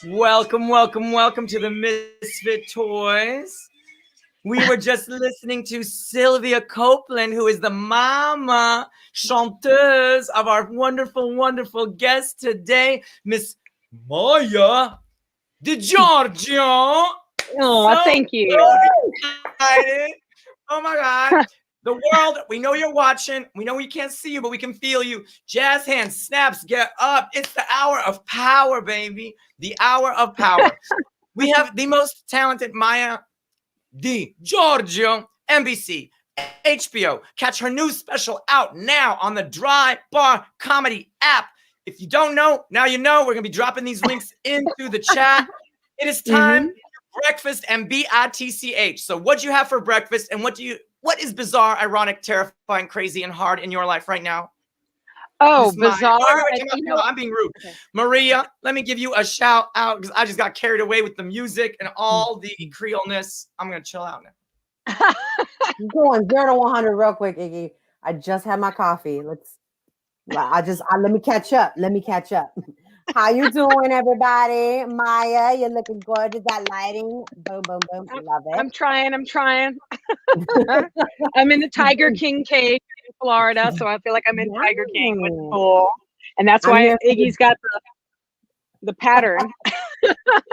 Welcome, welcome, welcome to the Misfit Toys. We were just listening to Sylvia Copeland, who is the mama chanteuse of our wonderful, wonderful guest today, Miss Maija DiGiorgio. Oh, thank you. Excited. Oh my God. The world, we know you're watching. We know we can't see you, but we can feel you. Jazz hands, snaps, get up. It's the hour of power, baby. The hour of power. We have the most talented Maija DiGiorgio, NBC, HBO. Catch her new special out now on the Dry Bar Comedy app. If you don't know, now you know. We're going to be dropping these links into the chat. It is time for breakfast and BITCH. So what'd you have for breakfast and what is bizarre, ironic, terrifying, crazy, and hard in your life right now? Oh, bizarre. I'm being rude. Okay. Maria, let me give you a shout out because I just got carried away with the music and all the Creole-ness. I'm going to chill out now. I'm going 0 to 100 real quick, Iggy. I just had my coffee. Let me catch up. How you doing, everybody? Maija, you're looking gorgeous. That lighting, boom, boom, boom. I love it. I'm trying. I'm in the Tiger King cage in Florida, so I feel like I'm in Tiger King with the pool, and that's why Iggy's got the pattern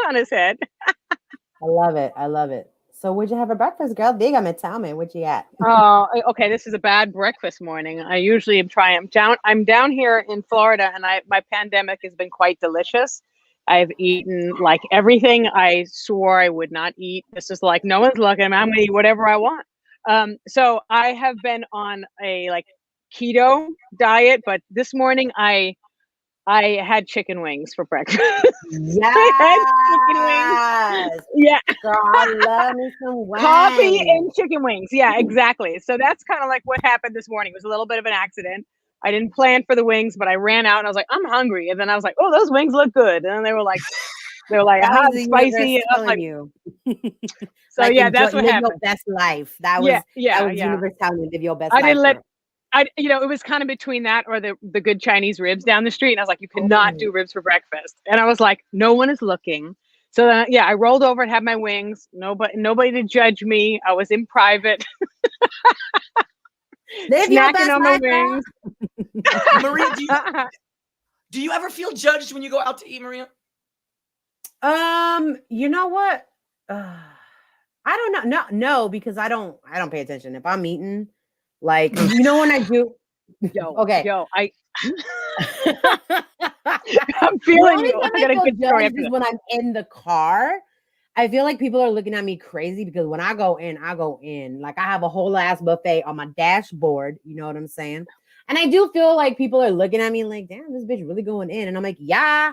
on his head. I love it. So what'd you have for breakfast, girl? Dígame, tell me, what you got? Oh, okay. This is a bad breakfast morning. I usually am trying. I'm down here in Florida, and my pandemic has been quite delicious. I've eaten like everything I swore I would not eat. This is like no one's looking. I'm gonna eat whatever I want. So I have been on a like keto diet, but this morning I had chicken wings for breakfast. Yes. Chicken wings. Yeah. Girl, I love me some wings. Coffee and chicken wings. Yeah, exactly. So that's kind of like what happened this morning. It was a little bit of an accident. I didn't plan for the wings, but I ran out and I was like, I'm hungry. And then I was like, oh, those wings look good. And they were like hot and spicy. And I was like, you. So like, yeah, that's what happened. Live your best life. That was universe telling you live your best life. It was kind of between that or the good Chinese ribs down the street. And I was like, you cannot do ribs for breakfast. And I was like, no one is looking. So then, I rolled over and had my wings. Nobody to judge me. I was in private. Snacking on my wings. Maria, do you ever feel judged when you go out to eat, Maria? You know what? I don't know. No, because I don't pay attention. If I'm eating, like, you know, when I do, I'm feeling you. I got a good story. When I'm in the car, I feel like people are looking at me crazy because when I go in. Like I have a whole ass buffet on my dashboard. You know what I'm saying? And I do feel like people are looking at me like, damn, this bitch really going in. And I'm like, yeah,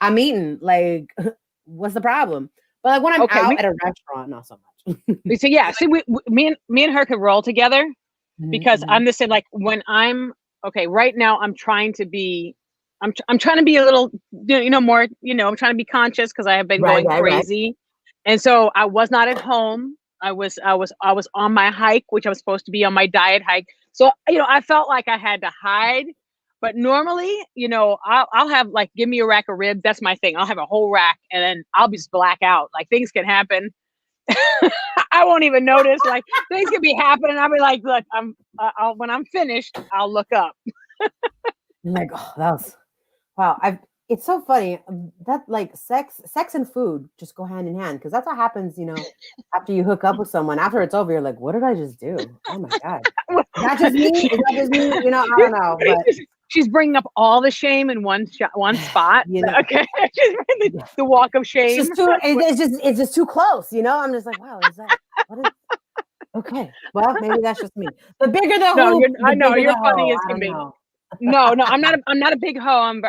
I'm eating. Like, what's the problem? But like when I'm out at a restaurant, not so much. So me and her could roll together. Because I'm the same, like when I'm right now, I'm trying to be a little, more, I'm trying to be conscious because I have been going crazy. Right. And so I was not at home. I was on my hike, which I was supposed to be on my diet hike. So, I felt like I had to hide, but normally, I'll have like, give me a rack of ribs. That's my thing. I'll have a whole rack and then I'll just black out. Like things can happen. I won't even notice. Like things could be happening. I'll be like, look, when I'm finished, I'll look up. Like, oh, that was wow. It's so funny that like sex and food just go hand in hand because that's what happens. After you hook up with someone, after it's over, you're like, what did I just do? Oh my God, is that just me? Is that just me? I don't know. But she's bringing up all the shame in one spot. Okay, she's bringing the walk of shame. It's just too close. I'm just like, wow, is that what is? Okay, well, maybe that's just me. The bigger the hoop, I know you're funny as can be. No, I'm not a big hoe. I'm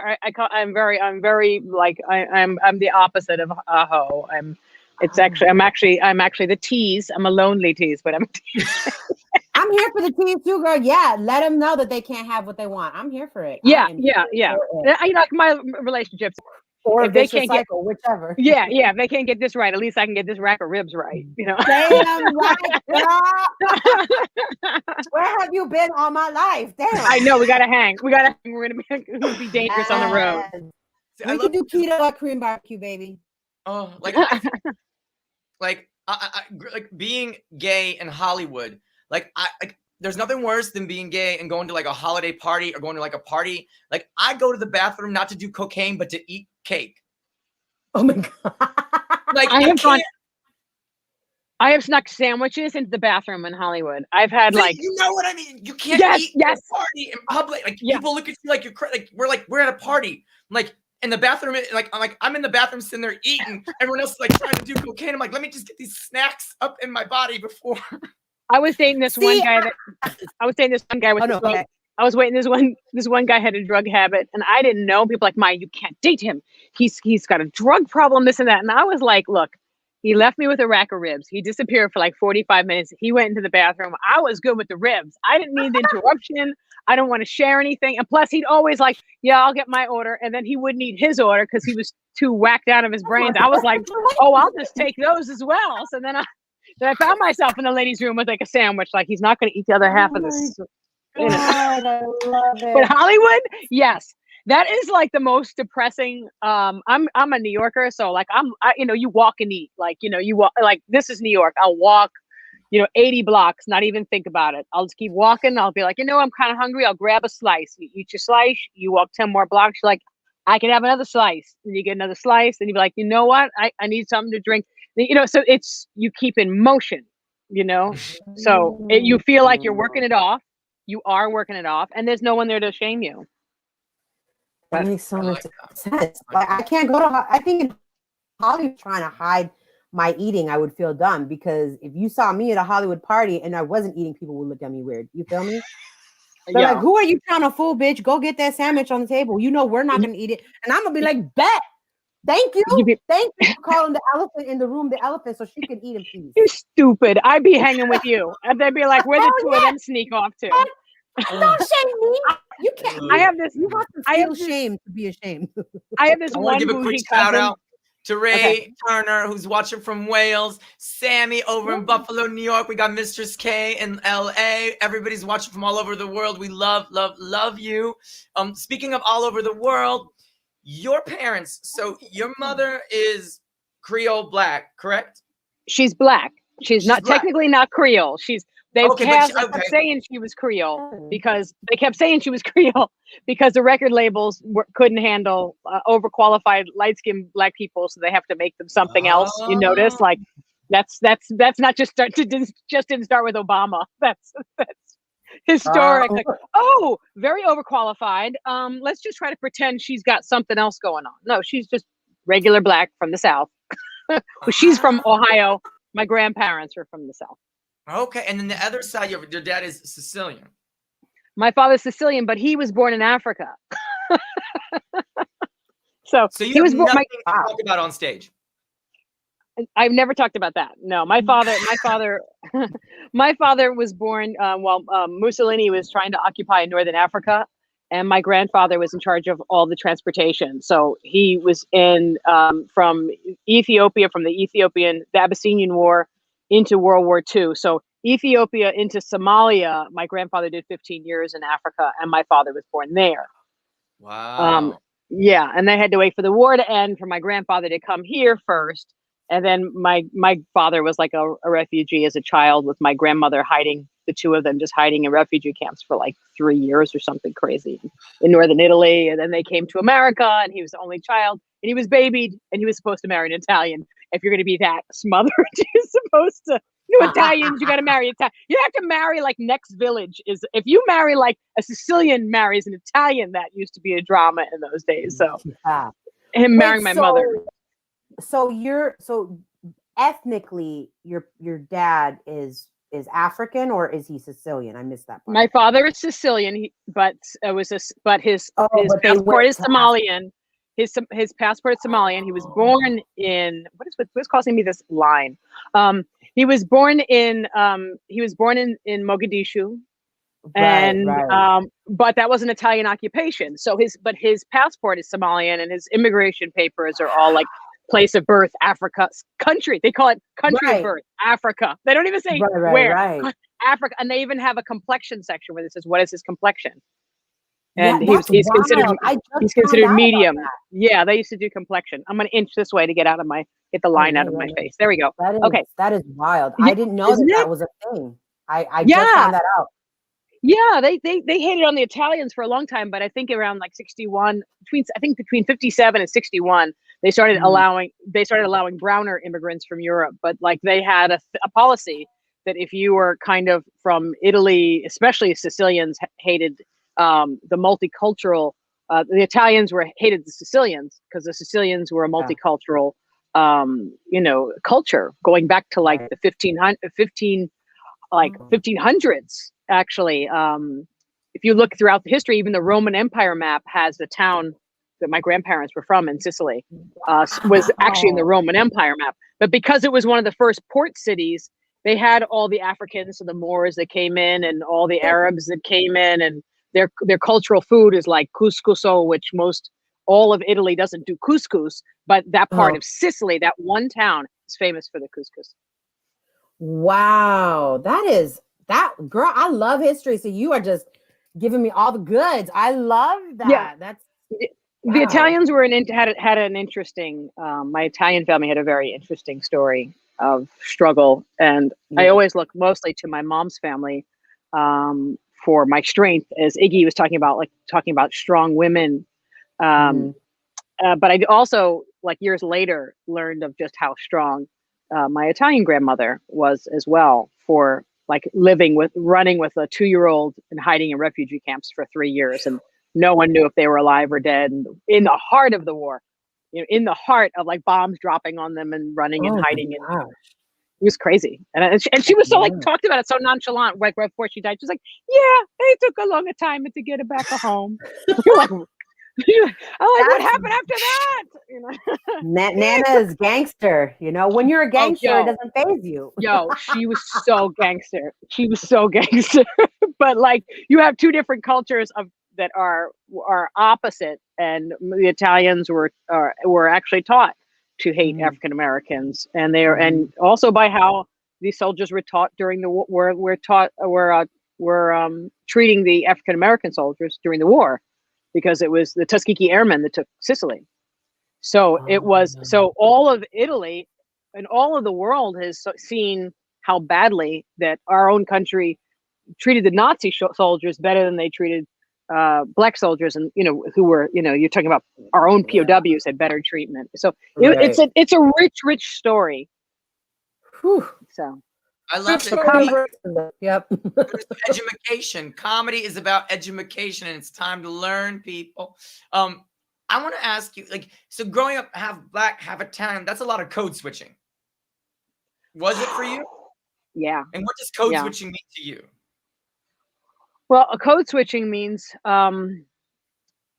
very like I'm the opposite of a hoe. I'm actually the tease. I'm a lonely tease, but I'm. I'm here for the tease too, girl. Yeah, let them know that they can't have what they want. I'm here for it. Yeah. Like my relationships. Or if they can't cycle, whichever. Yeah. If they can't get this right, at least I can get this rack of ribs right. Damn right, girl. Where have you been all my life? Damn. I know. We gotta hang. We're gonna be dangerous on the road. See, We can do keto Korean barbecue, baby. Oh, like like like being gay in Hollywood. Like there's nothing worse than being gay and going to like a holiday party or going to like a party. Like I go to the bathroom not to do cocaine, but to eat cake. Oh my god! Like I have snuck sandwiches into the bathroom in Hollywood. I've had like, you know what I mean? You can't eat at a party in public. Like people look at you like you're like we're at a party. Like in the bathroom, I'm in the bathroom sitting there eating. Everyone else is like trying to do cocaine. I'm like, let me just get these snacks up in my body before. I was dating this one guy with I was waiting. This one guy had a drug habit, and I didn't know. People like, Maija, you can't date him. He's got a drug problem, this and that. And I was like, look, he left me with a rack of ribs. He disappeared for like 45 minutes. He went into the bathroom. I was good with the ribs. I didn't need the interruption. I don't want to share anything. And plus, he'd always like, yeah, I'll get my order. And then he wouldn't eat his order because he was too whacked out of his brains. I was like, oh, I'll just take those as well. So then I found myself in the ladies' room with like a sandwich. Like he's not going to eat the other half of this. God, I love it. But Hollywood, yes, that is like the most depressing. I'm a New Yorker, so like you walk and eat. Like you walk, like this is New York. I'll walk, 80 blocks, not even think about it. I'll just keep walking. I'll be like, I'm kind of hungry. I'll grab a slice. You eat your slice. You walk 10 more blocks. You're like, I can have another slice. And you get another slice, and you be like, you know what? I need something to drink. So it's you keep in motion. So you feel like you're working it off. You are working it off, and there's no one there to shame you. That makes so much sense. Like I can't go to. I think in Hollywood trying to hide my eating, I would feel dumb because if you saw me at a Hollywood party and I wasn't eating, people would look at me weird. You feel me? They're like, "Who are you trying to fool, bitch? Go get that sandwich on the table. We're not gonna eat it." And I'm gonna be like, "Bet, thank you, thank you for calling the elephant in the room the elephant so she can eat in peace." You stupid! I'd be hanging with you, and they'd be like, "Where the two of them sneak off to?" Don't shame me. You can't. I have this. You have to feel shame to be ashamed. I have this I one. want to give a quick shout out to Ray Okay. Turner, who's watching from Wales. Sammy over in Buffalo, New York. We got Mistress K in LA. Everybody's watching from all over the world. We love you. Speaking of all over the world, your parents. So your mother is Creole Black, correct? She's Black. She's not Black. Technically not Creole. They kept saying she was Creole because the record labels couldn't handle overqualified light-skinned Black people, so they have to make them something else. You notice, like that's not just didn't start with Obama. That's historic. Like, very overqualified. Let's just try to pretend she's got something else going on. No, she's just regular Black from the South. She's from Ohio. My grandparents are from the South. Okay, and then the other side, your dad is Sicilian. My father's Sicilian, but he was born in Africa. so you he was born. Nothing to talk about on stage. I've never talked about that. No, my father was born while Mussolini was trying to occupy Northern Africa, and my grandfather was in charge of all the transportation. So he was from Ethiopia, from the Abyssinian War into World War II. So Ethiopia into Somalia, my grandfather did 15 years in Africa, and my father was born there. Wow. Yeah, and they had to wait for the war to end for my grandfather to come here first. And then my father was like a refugee as a child with my grandmother hiding, the two of them just hiding in refugee camps for like 3 years or something crazy in northern Italy. And then they came to America, and he was the only child, and he was babied, and he was supposed to marry an Italian. If you're going to be that smothered, you're supposed to, Italians, you got to marry Italian. You have to marry like next village is, if you marry like a Sicilian marries an Italian, that used to be a drama in those days. So him marrying my mother. So ethnically, your dad is African, or is he Sicilian? I missed that part. My father is Sicilian, but his passport is Somalian. His passport is Somalian. He was born in what's causing me this line? He was born in Mogadishu, but that was an Italian occupation. So his passport is Somalian, and his immigration papers are all like place of birth, Africa, country. They call it country of birth, Africa. They don't even say where. Africa, and they even have a complexion section where it says, "What is his complexion?" Yeah, and that's he's considered wild. I just he's found considered out about medium. that. Yeah, they used to do complexion. I'm gonna inch this way to get the Oh line yeah, out of yeah, my yeah. face. There we go. That Okay. is wild. Yeah, I didn't know that isn't it? that was a thing. I just Yeah. found that out. Yeah, they hated on the Italians for a long time, but I think around like 61, between 57 and 61, they started Mm. allowing browner immigrants from Europe, but like they had a policy that if you were kind of from Italy, especially Sicilians hated the multicultural the Italians hated the Sicilians because the Sicilians were a Yeah. multicultural culture going back to like Right. the 1500s actually. If you look throughout the history, even the Roman Empire map has the town that my grandparents were from in Sicily was actually in the Wow. Roman Empire map. But because it was one of the first port cities, they had all the Africans and the Moors that came in and all the Arabs that came in, and their cultural food is like couscouso, which all of Italy doesn't do couscous, but that part Oh, of Sicily, that one town, is famous for the couscous. wow. That girl, I love history. So you are just giving me all the goods. I love Yeah. that. That's The wow. Italians had an interesting. My Italian family had a very interesting story of struggle, and I Yeah. always look mostly to my mom's family for my strength, as Iggy was talking about strong women. Mhm. But I also, like years later, learned of just how strong my Italian grandmother was as well, for like running with a 2-year-old and hiding in refugee camps for 3 years, and no one knew if they were alive or dead. And in the heart of the war, in the heart of like bombs dropping on them and running and Oh my hiding, and gosh. it was crazy. And she was so like Yeah. talked about it so nonchalant, like right before she died. She's like, "Yeah, it took a long time to get it back home." You're like, what happened after that? Nana is gangster. When you're a Oh, gangster, it doesn't phase you. she was so gangster. She was so gangster. But like, you have two different cultures that are opposite, and the Italians were actually taught to hate Mm. African Americans, and and also by how these soldiers were taught during the war, were treating the African American soldiers during the war, because it was the Tuskegee Airmen that took Sicily. So all of Italy and all of the world has seen how badly that our own country treated the Nazi soldiers better than they treated black soldiers, and who were, you're talking about our own POWs had better treatment. So Right. it's a rich story. Whew. So I love So that. Yep. Education. Comedy is about education, and it's time to learn, people. I want to ask you, like, so growing up half black, half Italian, that's a lot of code switching. Was it for you? Yeah. And what does code switching mean to you? Well, a code switching means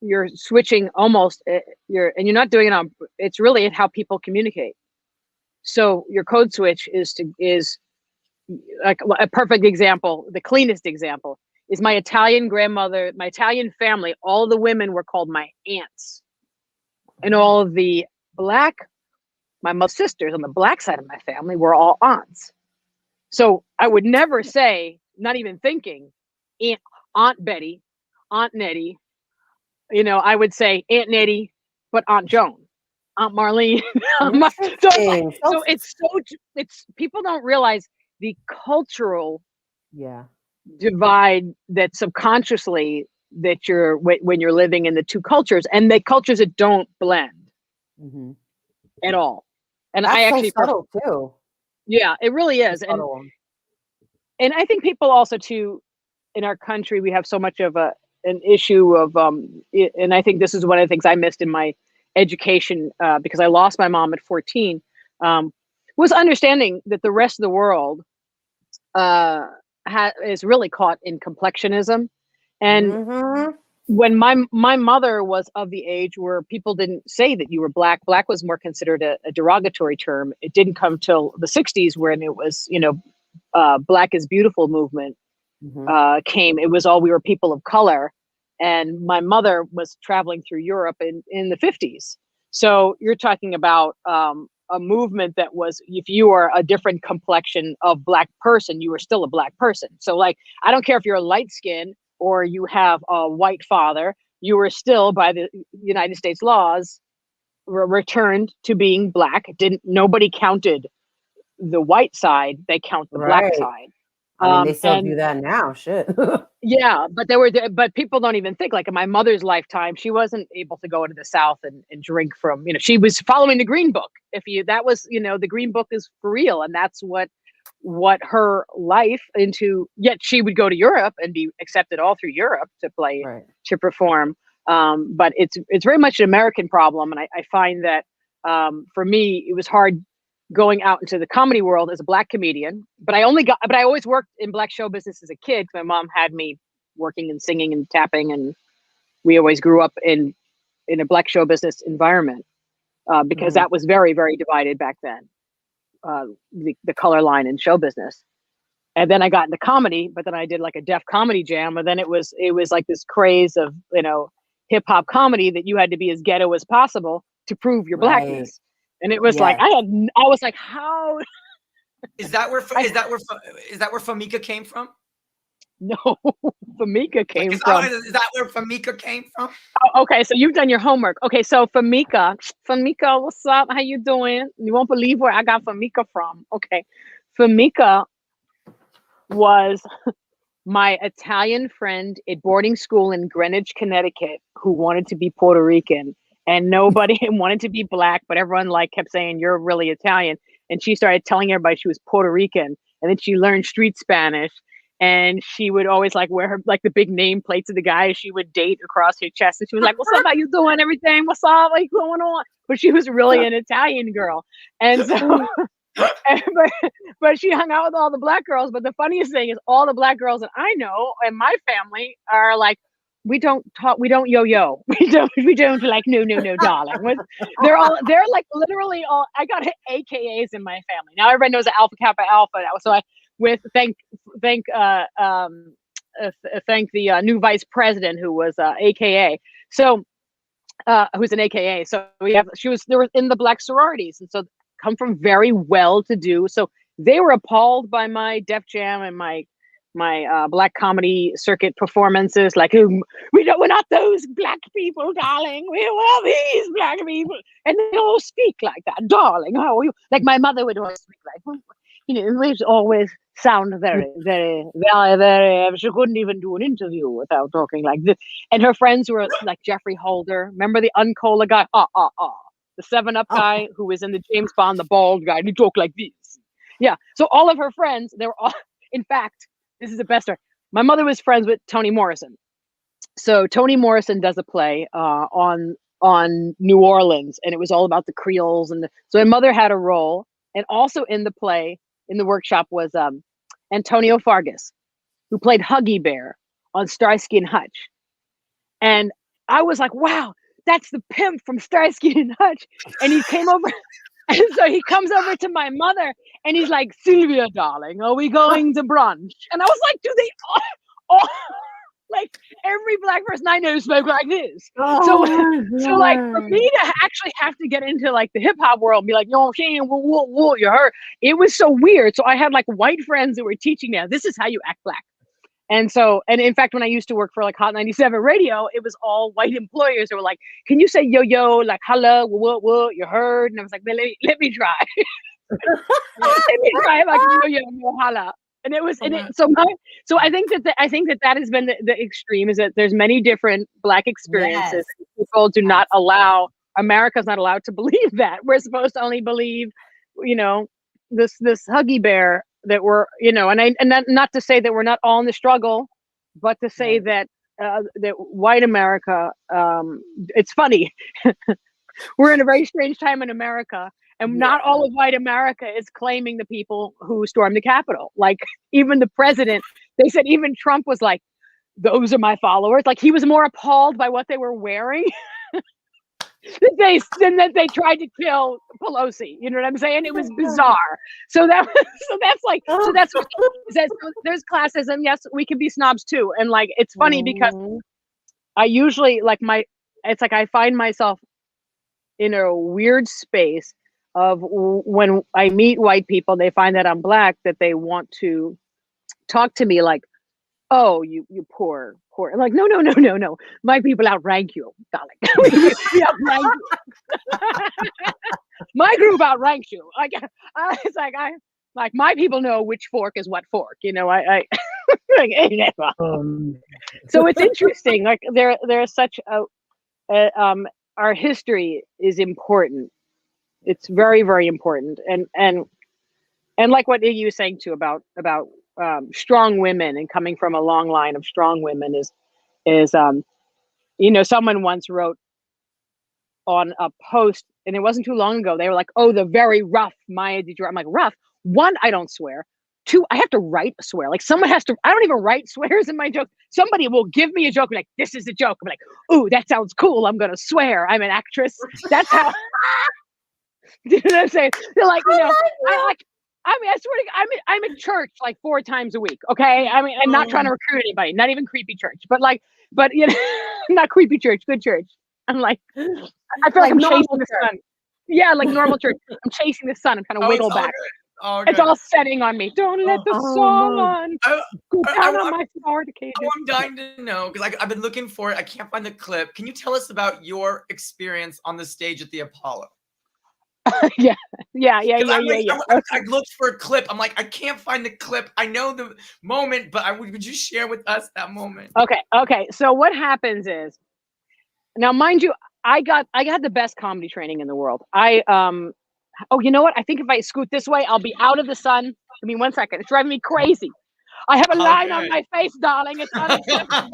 you're switching almost you're not doing it on, it's really how people communicate. So your code switch is like a perfect example. The cleanest example is my Italian grandmother, my Italian family. All the women were called my aunts, and all of my mother's sisters on the black side of my family were all aunts. So I would never say, not even thinking, Aunt Betty, Aunt Nettie. I would say Aunt Nettie, but Aunt Joan, Aunt Marlene. So it's people don't realize the cultural divide that subconsciously that when you're living in the two cultures, and the cultures that don't blend at all. And that's I actually so subtle too. Yeah, it really is. And I think people also too, in our country, we have so much of an issue of and I think this is one of the things I missed in my education, because I lost my mom at 14, was understanding that the rest of the world is really caught in complexionism. And when my mother was of the age where people didn't say that you were black was more considered a derogatory term. It didn't come till the 60s when it was, Black is Beautiful movement came. It was all, we were people of color. And my mother was traveling through Europe in the 50s. So you're talking about a movement that was, if you are a different complexion of black person, you were still a black person. So like, I don't care if you're light skinned or you have a white father, you were still, by the United States laws, returned to being black. Nobody counted the white side, they count the black Right. side. I mean, they still And do that now. Shit. yeah, but people don't even think, like in my mother's lifetime, she wasn't able to go into the South and drink from, she was following the Green Book. That was, the Green Book is for real. And that's what her life into, yet she would go to Europe and be accepted all through Europe to play, Right. to perform. But it's very much an American problem. And I find that for me, it was hard going out into the comedy world as a black comedian, but I always worked in black show business as a kid. My mom had me working and singing and tapping, and we always grew up in a black show business environment because that was very, very divided back then, the color line in show business. And then I got into comedy, but then I did like a deaf comedy jam, and then it was like this craze of hip hop comedy that you had to be as ghetto as possible to prove your blackness. And it was like, I was like, how? Is that where Famika came from? No, Famika came from. Is that where Famika came from? Oh, okay, so you've done your homework. Okay, so Famika, what's up? How you doing? You won't believe where I got Famika from. Okay, Famika was my Italian friend at boarding school in Greenwich, Connecticut, who wanted to be Puerto Rican. And nobody wanted to be black, but everyone kept saying, you're really Italian. And she started telling everybody she was Puerto Rican. And then she learned street Spanish. And she would always wear her the big name plates of the guys she would date across her chest. And she was like, what's up? How you doing? Everything? What's up? What's going on? But she was really an Italian girl. And so, but she hung out with all the black girls. But the funniest thing is all the black girls that I know and my family are like, we don't talk, we don't yo-yo. We don't no, darling. They're literally all, I got AKAs in my family. Now everybody knows the Alpha Kappa Alpha now. So thank the new vice president who was AKA. So who's an AKA. So they were in the black sororities. And so come from very well-to-do. So they were appalled by my Def Jam and my black comedy circuit performances. We're not those black people, darling. We're these black people. And they all speak like that, darling. How are you? Like my mother would always speak we always sound very, very, very, very, she couldn't even do an interview without talking like this. And her friends were like Jeffrey Holder. Remember the Uncola guy? The 7-Up guy who was in the James Bond, the bald guy, and he talked like this. Yeah. So all of her friends, they were all, in fact, this is the best story. My mother was friends with Toni Morrison. So Toni Morrison does a play on New Orleans, and it was all about the Creoles. So my mother had a role, and also in the play, in the workshop was Antonio Fargas, who played Huggy Bear on Starsky and Hutch. And I was like, wow, that's the pimp from Starsky and Hutch. And he came over. And so he comes over to my mother and he's like, Sylvia, darling, are we going to brunch? And I was like, do they all every black person I know spoke like this. So for me to actually have to get into the hip hop world and be like, yo, you heard. It was so weird. So I had white friends that were teaching me, this is how you act black. And so, and in fact, when I used to work for Hot 97 radio, it was all white employers who were like, can you say yo, hello, what, you heard? And I was like, let me try. Let me try yo, holla. And it was, so I think that has been the extreme, is that there's many different black experiences. Yes. People do not allow, America's not allowed to believe that. We're supposed to only believe, this Huggy Bear that we're, not to say that we're not all in the struggle, but to say that white America, it's funny. We're in a very strange time in America, and not all of white America is claiming the people who stormed the Capitol. Even the president, they said even Trump was like, those are my followers. He was more appalled by what they were wearing than that they tried to kill Pelosi. You know what I'm saying? It was bizarre. So that's there's classism. Yes, we can be snobs too. And it's funny because I usually I find myself in a weird space of when I meet white people, they find that I'm black, that they want to talk to me like oh, you poor. I'm like, no. My people outrank you, darling. we outrank you. My group outranks you. It's like my people know which fork is what fork. You know, I like, so it's interesting. Like there's such our history is important. It's very, very important. And like what Iggy was saying too about strong women and coming from a long line of strong women is you know, someone once wrote on a post, and it wasn't too long ago, they were like, oh, the very rough Maija DiGiorgio. I'm like, rough? One, I don't swear. Two, I have to write a swear. Like someone has to, I don't even write swears in my joke. Somebody will give me a joke, like, this is a joke. I'm like, ooh, that sounds cool. I'm gonna swear. I'm an actress. That's how you know what I'm saying? They're like, you know, I mean, I swear to God, I'm in church like 4 times a week. Okay. I mean, I'm not trying to recruit anybody, not even creepy church, but you know, not creepy church, good church. I'm like, I feel like I'm chasing the sun. Yeah, like normal church. I'm chasing the sun. I'm trying to wiggle back. It's all setting on me. Don't let the sun go down on my forehead. I'm dying to know because I've been looking for it. I can't find the clip. Can you tell us about your experience on the stage at the Apollo? Yeah. I looked for a clip. I'm like, I can't find the clip. I know the moment, but would you share with us that moment? Okay. So what happens is, now, mind you, I got the best comedy training in the world. Oh, you know what? I think if I scoot this way, I'll be out of the sun. Give me 1 second. It's driving me crazy. I have a line on my face, darling. It's unacceptable.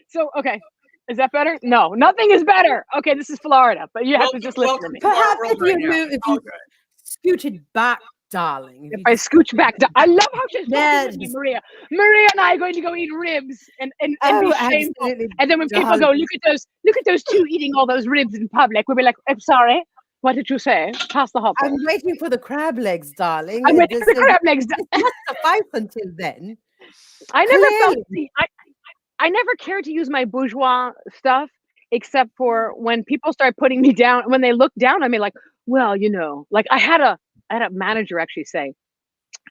So, okay. Is that better? No, nothing is better. Okay, this is Florida, but you have to just listen to me. Perhaps if you scooted back, darling. If I scooch back, I love how she's talking to me, Maria. Maria and I are going to go eat ribs and be shameful. And then when people go, look at those two eating all those ribs in public, we'll be like, I'm sorry. What did you say? Pass the hot pot. I'm waiting for the crab legs, darling. I'm waiting for the crab legs. It's not suffice until then. I never felt. I never cared to use my bourgeois stuff, except for when people start putting me down. When they look down at me, like, well, you know, like I had a manager actually say,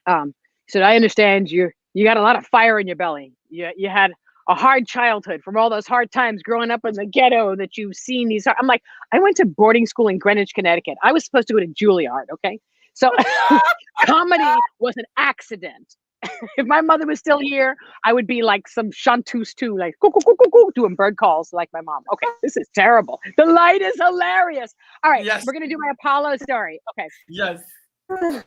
he said, I understand you got a lot of fire in your belly. You had a hard childhood from all those hard times growing up in the ghetto that you've seen these. I'm like, I went to boarding school in Greenwich, Connecticut. I was supposed to go to Juilliard. Okay. So comedy was an accident. If my mother was still here, I would be like some chanteuse too, like doing bird calls like my mom. Okay, this is terrible. The light is hilarious. All right, We're gonna do my Apollo story. Okay. Yes. I'm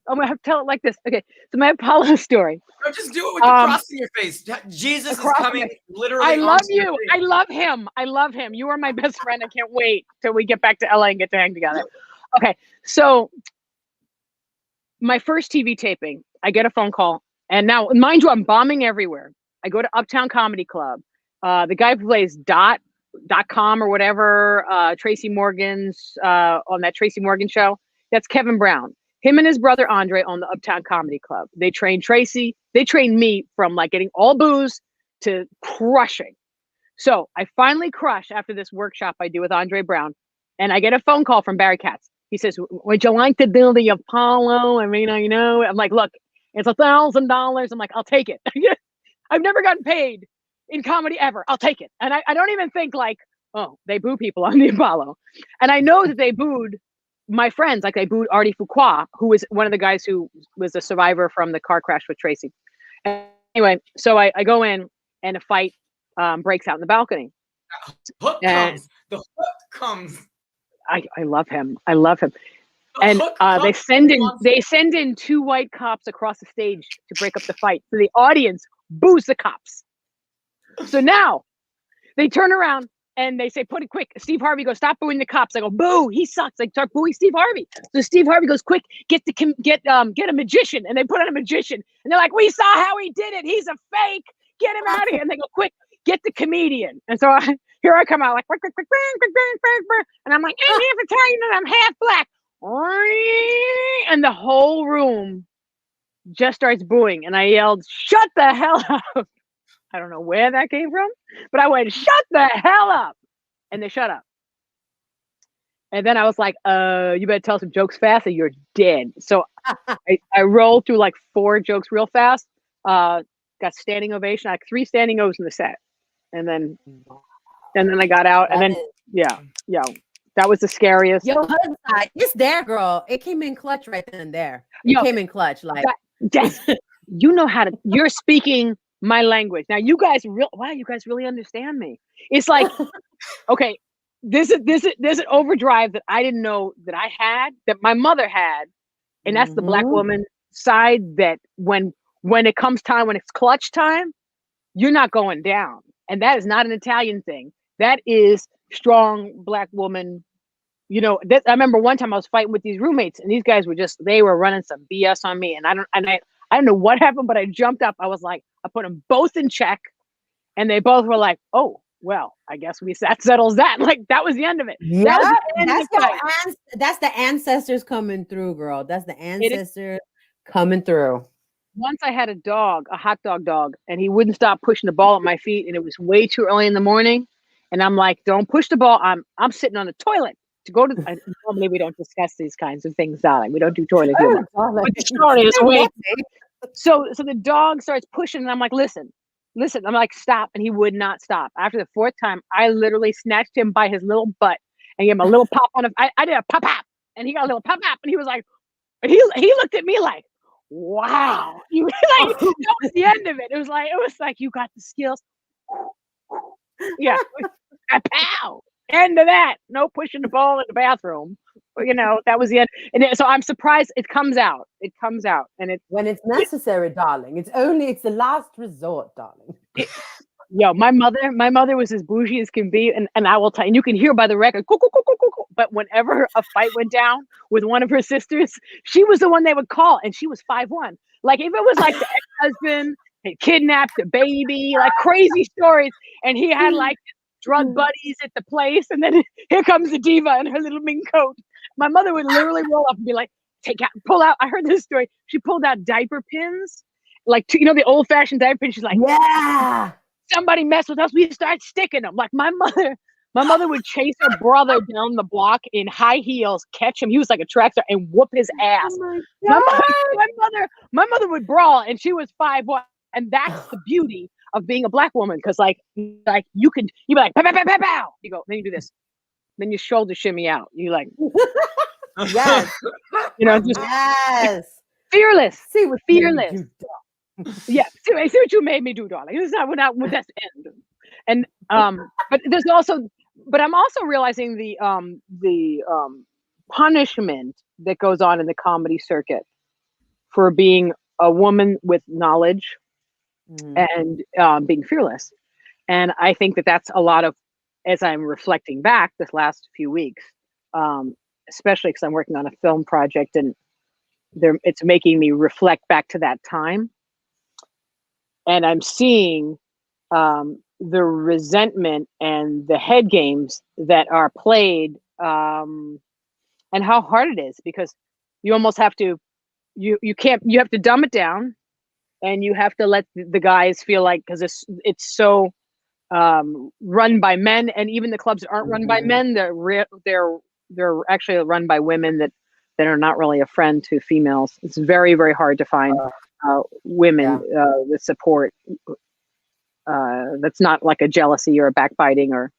gonna have to tell it like this. Okay, so my Apollo story. No, just do it with the cross in your face. Jesus is coming literally. I love you. I love him. I love him. You are my best friend. I can't wait till we get back to LA and get to hang together. Okay, so my first TV taping, I get a phone call, and now, mind you, I'm bombing everywhere. I go to Uptown Comedy Club. The guy who plays .com or whatever, Tracy Morgan's on that Tracy Morgan show, that's Kevin Brown. Him and his brother Andre own the Uptown Comedy Club. They trained Tracy. They trained me from like getting all booze to crushing. So I finally crush after this workshop I do with Andre Brown, and I get a phone call from Barry Katz. He says, would you like to do the Apollo? I mean, you know, I'm like, look, it's $1,000. I'm like, I'll take it. I've never gotten paid in comedy ever. I'll take it. And I don't even think like, oh, they boo people on the Apollo. And I know that they booed my friends. Like they booed Artie Fuqua, who was one of the guys who was a survivor from the car crash with Tracy. And anyway, so I go in and a fight breaks out in the balcony. The hook comes. I love him. I love him. And they send in 2 white cops across the stage to break up the fight. So the audience boos the cops. So now they turn around and they say, put it quick. Steve Harvey goes, stop booing the cops. I go, boo, he sucks. Like start booing Steve Harvey. So Steve Harvey goes, quick, get a magician. And they put on a magician. And they're like, we saw how he did it. He's a fake. Get him out of here. And they go, quick, get the comedian. And so here I come out like, and I'm like, I'm here to tell you that I'm half black. And the whole room just starts booing. And I yelled, shut the hell up. I don't know where that came from, but I went, shut the hell up. And they shut up. And then I was like, you better tell some jokes fast or you're dead. So I rolled through like 4 jokes real fast. got standing ovation, like 3 standing O's in the set, and then I got out, and then yeah, that was the scariest. Yo, it's there, girl. It came in clutch right then and there. It came in clutch, like yes. You know how to. You're speaking my language now. You guys wow, you guys really understand me. It's like, okay, this is an overdrive that I didn't know that I had, that my mother had, and that's the Black woman side. That when it comes time, when it's clutch time, you're not going down, and that is not an Italian thing. That is strong Black woman. You know, I remember one time I was fighting with these roommates, and these guys they were running some BS on me, and I don't know what happened, but I jumped up. I was like, I put them both in check, and they both were like, "Oh, well, I guess that settles that." Like, that was the end of it. Yeah, that's the ancestors coming through, girl. That's the ancestors coming through. Once I had a hot dog, and he wouldn't stop pushing the ball at my feet, and it was way too early in the morning, and I'm like, "Don't push the ball." I'm sitting on the toilet to go to. Normally we don't discuss these kinds of things, darling. We don't do toilet humor. But the story is way. So the dog starts pushing, and I'm like, listen. I'm like, stop, and he would not stop. After the 4th time, I literally snatched him by his little butt and gave him a little pop on it. I did a pop, and he got a little pop, and he was like, he looked at me like, wow, you like, that was the end of it. It was like you got the skills. Yeah, pow. End of that. No pushing the ball in the bathroom. You know, that was the end. And so I'm surprised it comes out. It comes out, and it's when it's necessary, darling. It's the last resort, darling. Yo, my mother was as bougie as can be, and I will tell you, and you can hear by the record, but whenever a fight went down with one of her sisters, she was the one they would call, and she was 5'1". Like, if it was like the ex-husband had kidnapped a baby, like crazy stories, and he had like drug buddies at the place, and then here comes the diva in her little mink coat. My mother would literally roll up and be like, pull out. I heard this story. She pulled out diaper pins, like, the old-fashioned diaper pins. She's like, yeah, somebody mess with us, we start sticking them. Like, my mother would chase her brother down the block in high heels, catch him. He was like a track star, and whoop his ass. Oh my mother would brawl, and she was 5'1", and that's the beauty of being a Black woman, because like you be like, pow, pow, pow, pow, pow. You go, then you do this, then your shoulder shimmy out. You like, yes, just fearless. See what fearless. Yeah, see what you made me do, darling. This is not what that's end. And but I'm also realizing the punishment that goes on in the comedy circuit for being a woman with knowledge and being fearless. And I think that's a lot of, as I'm reflecting back this last few weeks, especially because I'm working on a film project, and it's making me reflect back to that time. And I'm seeing the resentment and the head games that are played, and how hard it is, because you almost have to, you have to dumb it down, and you have to let the guys feel like, because it's so run by men, and even the clubs that aren't run by men, they're actually run by women that are not really a friend to females. It's very, very hard to find women with support. That's not like a jealousy or a backbiting or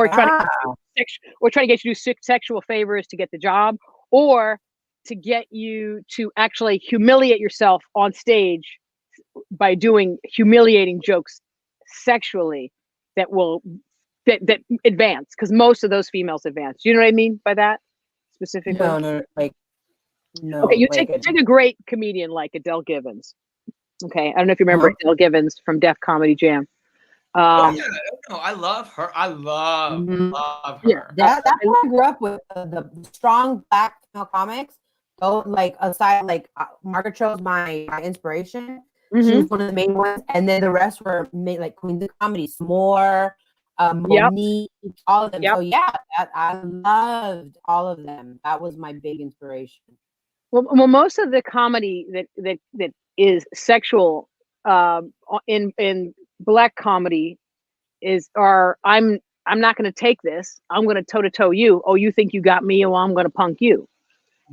trying to get you to do sexual favors to get the job, or to get you to actually humiliate yourself on stage by doing humiliating jokes sexually that advance, because most of those females advance. Do you know what I mean by that specifically? No. Okay, take a great comedian like Adele Givens. Okay, I don't know if you remember Adele Givens from Def Comedy Jam. I love her. I love her. Yeah, that's what I grew up with. The strong Black female comics. So, like, aside, like, Margaret Cho's my inspiration. She was one of the main ones, and then the rest were made, like, Queens of Comedy, S'more, Monique, all of them. So yeah, I loved all of them. That was my big inspiration. Well, most of the comedy that is sexual in Black comedy I'm not going to take this. I'm going to toe to toe you. Oh, you think you got me? Well, I'm going to punk you.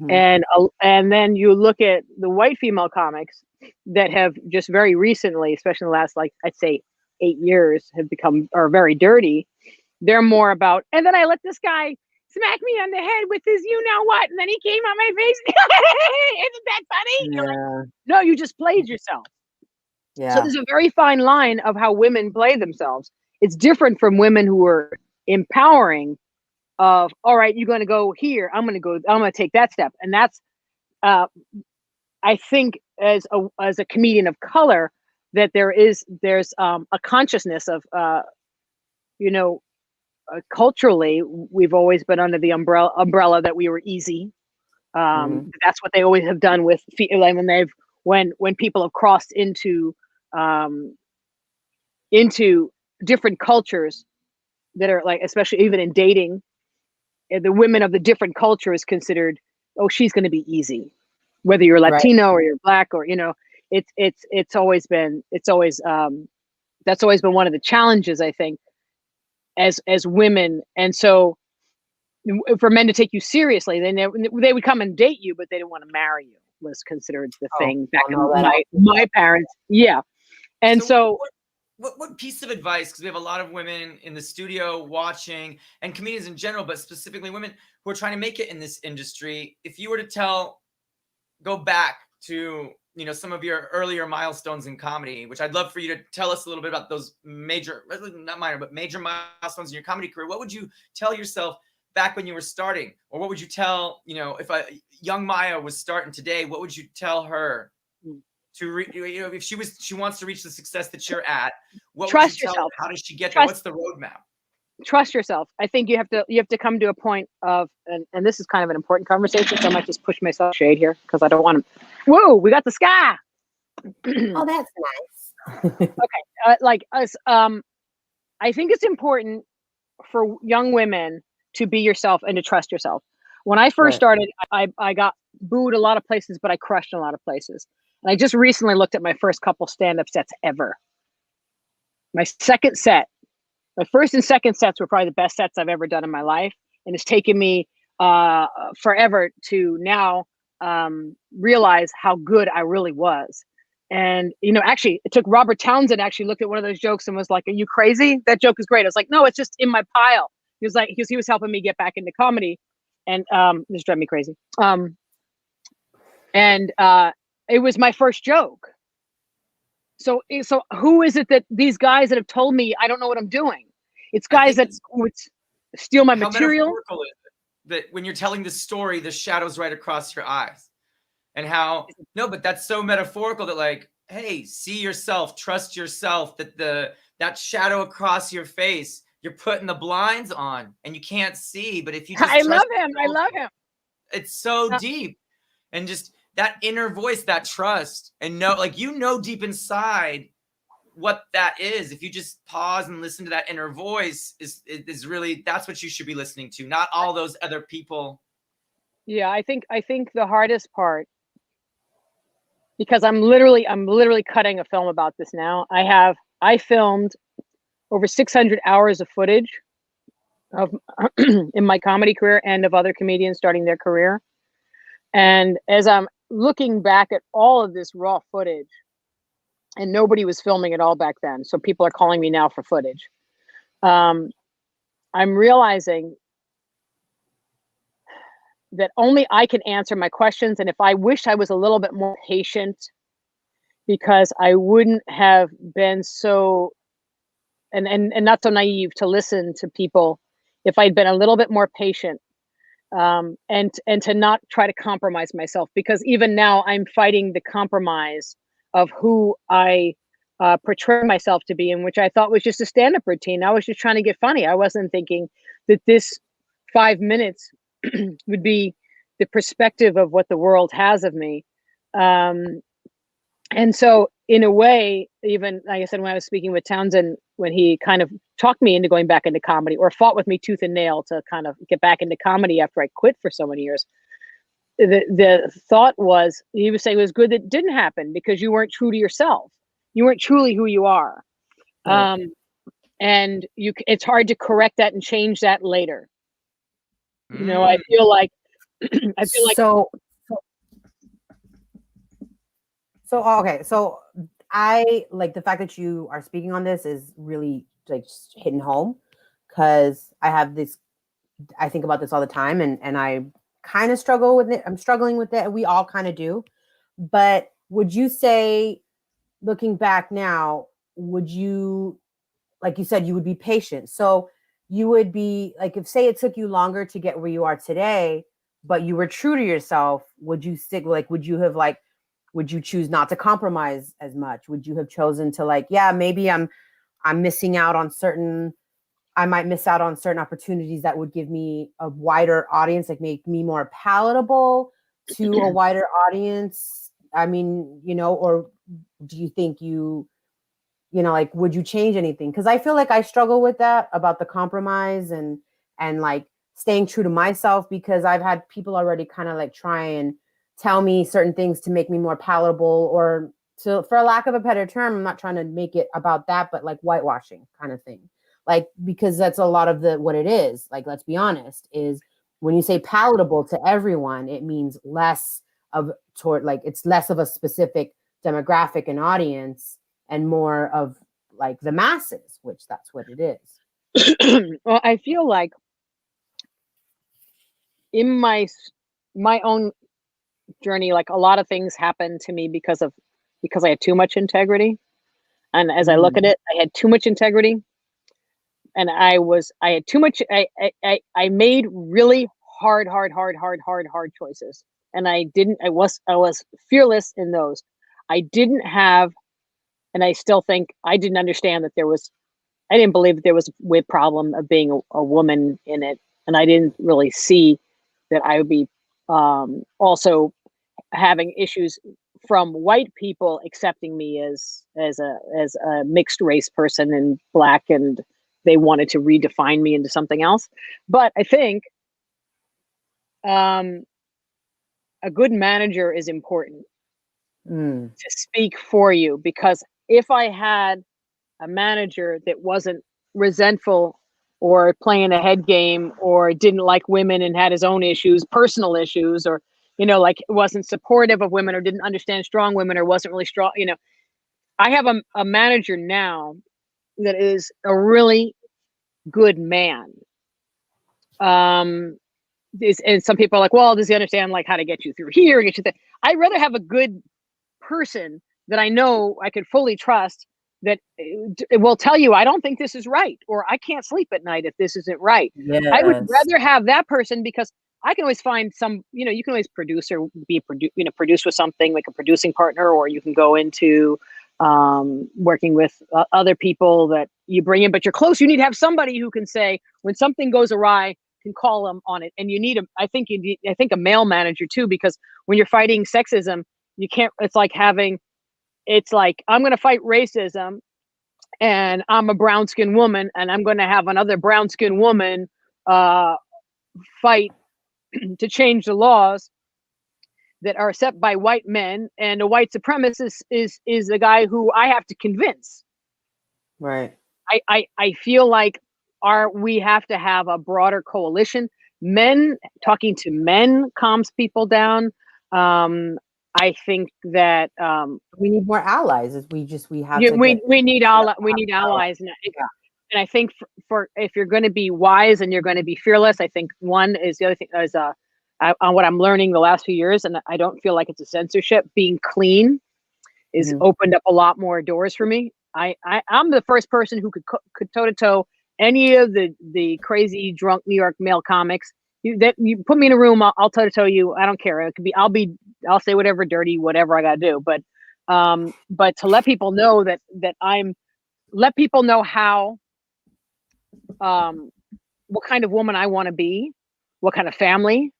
And then you look at the white female comics, that have just very recently, especially in the last, like, I'd say 8 years, are very dirty. They're more about, and then I let this guy smack me on the head with his you know what, and then he came on my face. Isn't that funny? You're like, no, you just played yourself. So there's a very fine line of how women play themselves. It's different from women who are empowering of, all right, you're going to go here. I'm going to take that step. And that's, I think as a comedian of color, that there's a consciousness of, culturally, we've always been under the umbrella that we were easy. That's what they always have done with, like, when people have crossed into different cultures that are, like, especially even in dating, the women of the different culture is considered, oh, she's going to be easy, whether you're Latino or you're Black, or, that's always been one of the challenges, I think, as women. And so for men to take you seriously, they would come and date you, but they didn't want to marry you, was considered the thing back in my parents. Yeah. And so what piece of advice, because we have a lot of women in the studio watching, and comedians in general, but specifically women who are trying to make it in this industry, if you were to go back to, some of your earlier milestones in comedy, which I'd love for you to tell us a little bit about those major milestones in your comedy career, what would you tell yourself back when you were starting? Or what would you tell, if a young Maija was starting today, what would you tell her to if she wants to reach the success that you're at? What trust would you tell yourself. her? How does she get there? What's the roadmap? Trust yourself. I think you have to come to a point of, and this is kind of an important conversation, so I might just push myself shade here because I don't want to. Whoa, we got the sky. Oh, that's nice. Okay, I think it's important for young women to be yourself and to trust yourself. When I first started, I got booed a lot of places, but I crushed in a lot of places. And I just recently looked at my first couple stand-up sets ever. My first and second sets were probably the best sets I've ever done in my life. And it's taken me forever to now realize how good I really was. And, actually, it took Robert Townsend actually looked at one of those jokes and was like, are you crazy? That joke is great. I was like, no, it's just in my pile. He was like, he was helping me get back into comedy. And this drives me crazy. It was my first joke. So who is it that these guys that have told me I don't know what I'm doing? It's guys that would steal my material. Metaphorical is it? That when you're telling the story, the shadow's right across your eyes. And but that's so metaphorical that, like, hey, see yourself, trust yourself, that shadow across your face, you're putting the blinds on and you can't see. But if you just I love him. It's so deep. And just that inner voice, that trust, and deep inside what that is. If you just pause and listen to that inner voice, is really, that's what you should be listening to, not all those other people. Yeah, I think the hardest part, because I'm literally cutting a film about this now. I filmed over 600 hours of footage of in my comedy career and of other comedians starting their career. And as I'm looking back at all of this raw footage, and nobody was filming it all back then, so people are calling me now for footage. I'm realizing that only I can answer my questions. And if I wish I was a little bit more patient, because I wouldn't have been so, and not so naive to listen to people, if I'd been a little bit more patient, and to not try to compromise myself, because even now I'm fighting the compromise of who I portray myself to be, in which I thought was just a stand-up routine. I was just trying to get funny. I wasn't thinking that this 5 minutes would be the perspective of what the world has of me. And so in a way, even like I said, when I was speaking with Townsend, when he kind of talked me into going back into comedy, or fought with me tooth and nail to kind of get back into comedy after I quit for so many years, the thought was, he was saying it was good that it didn't happen, because you weren't true to yourself. You weren't truly who you are. Right. And it's hard to correct that and change that later. I feel like, so So okay, so I like the fact that you are speaking on this is really like just hitting home because I have this. I think about this all the time, and I kind of struggle with it. I'm struggling with it. We all kind of do. But would you say, looking back now, would you, like you said, you would be patient? So you would be like, if say it took you longer to get where you are today, but you were true to yourself, would you stick? Like, would you have like? Would you choose not to compromise as much? Would you have chosen to like, yeah, maybe I'm missing out on certain, I might miss out on certain opportunities that would give me a wider audience, like make me more palatable to a wider audience. I mean, or do you think like, would you change anything? Because I feel like I struggle with that about the compromise and like staying true to myself, because I've had people already kind of like try and tell me certain things to make me more palatable, or to, for lack of a better term, I'm not trying to make it about that, but like whitewashing kind of thing. Like, because that's a lot of what it is. Like, let's be honest, is when you say palatable to everyone, it means less of toward, like, it's less of a specific demographic and audience and more of like the masses, which that's what it is. Well, I feel like in my own journey, like a lot of things happened to me because I had too much integrity. And as I look at it, I had too much integrity, and I had too much. I made really hard choices, and I was fearless in those. I didn't have, and I still think I didn't understand that I didn't believe that there was a problem of being a woman in it, and I didn't really see that I would be also having issues from white people accepting me as a mixed race person and Black, and they wanted to redefine me into something else. But I think a good manager is important to speak for you, because if I had a manager that wasn't resentful or playing a head game or didn't like women and had his own issues, personal issues, or like wasn't supportive of women or didn't understand strong women or wasn't really strong, I have a manager now that is a really good man. And some people are like, well, does he understand like how to get you through here, get you there? I'd rather have a good person that I know I could fully trust, that it will tell you, I don't think this is right, or I can't sleep at night if this isn't right. Yes. I would rather have that person, because I can always find some, you can always produce with something like a producing partner, or you can go into working with other people that you bring in, but you're close. You need to have somebody who can say when something goes awry, can call them on it. And you need I think a male manager too, because when you're fighting sexism, you can't, it's like I'm going to fight racism, and I'm a brown skinned woman, and I'm going to have another brown skinned woman fight to change the laws that are set by white men, and a white supremacist is a guy who I have to convince. Right. I feel like we have to have a broader coalition. Men talking to men calms people down. I think that we need more allies. We need allies, and I think for if you're going to be wise and you're going to be fearless, I think one is the other thing is on what I'm learning the last few years, and I don't feel like it's a censorship. Being clean is opened up a lot more doors for me. I'm the first person who could toe to toe any of the crazy drunk New York male comics. You put me in a room, I'll toe to toe you. I don't care. It could be I'll say whatever dirty, whatever I gotta do. But to let people know that let people know how what kind of woman I want to be, what kind of family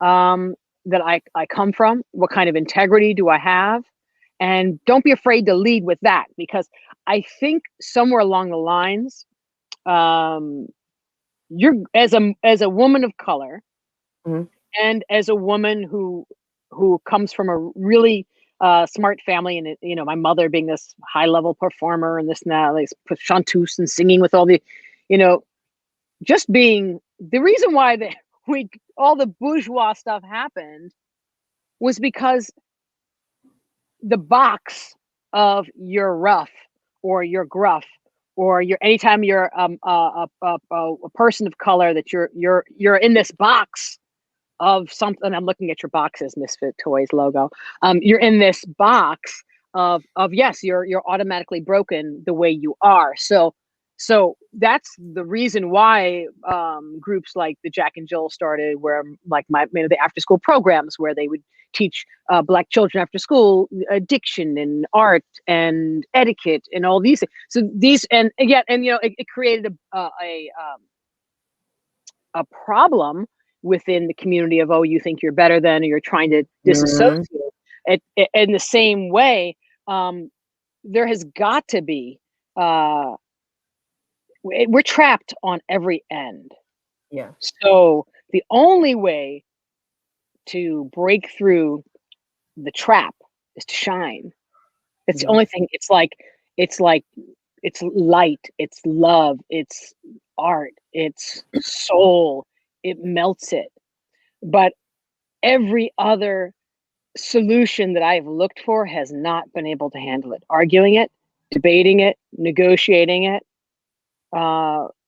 that I come from, what kind of integrity do I have, and don't be afraid to lead with that, because I think somewhere along the lines, you're as a woman of color, and as a woman who comes from a really smart family, and my mother being this high level performer and this and that, like chanteuse and singing with all the, just being the reason why all the bourgeois stuff happened was because the box of you're rough or you're gruff or you're anytime you're a person of color that you're in this box of something. I'm looking at your boxes, Misfit Toys logo. You're in this box of yes, you're automatically broken the way you are. So that's the reason why groups like the Jack and Jill started, where like the after school programs where they would teach Black children after school addiction and art and etiquette and all these things. So these and it created a problem within the community of, oh, you think you're better than, or you're trying to disassociate. In the same way, there has got to be we're trapped on every end. Yeah. So the only way to break through the trap is to shine. It's the only thing. It's like it's light, it's love, it's art, it's soul. It melts it. But every other solution that I've looked for has not been able to handle it. Arguing it, debating it, negotiating it.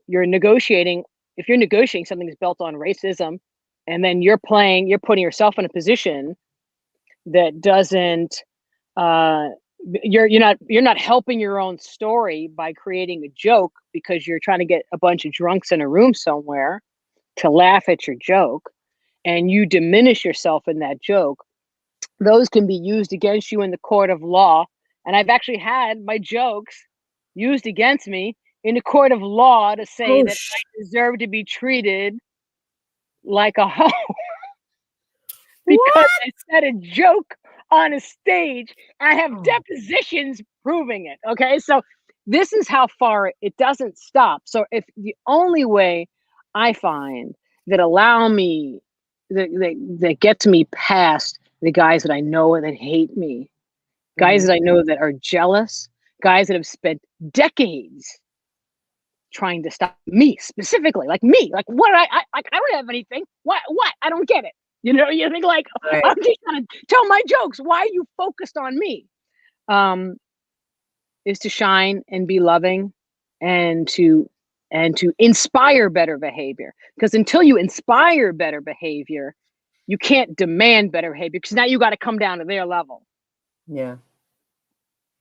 You're negotiating. If you're negotiating something that's built on racism, and then you're putting yourself in a position that doesn't. You're not helping your own story by creating a joke because you're trying to get a bunch of drunks in a room somewhere to laugh at your joke, and you diminish yourself in that joke. Those can be used against you in the court of law. And I've actually had my jokes used against me in a court of law to say that I deserve to be treated like a hoe because I said a joke on a stage. I have depositions proving it. Okay, so this is how far it doesn't stop. So if the only way I find that allow me that gets me past the guys that I know that hate me, guys that I know that are jealous, guys that have spent decades trying to stop me specifically, like me, like what I don't have anything. What I don't get it. You know, you think like I'm just trying to tell my jokes. Why are you focused on me? Is to shine and be loving and to inspire better behavior. Because until you inspire better behavior, you can't demand better behavior because now you got to come down to their level. Yeah.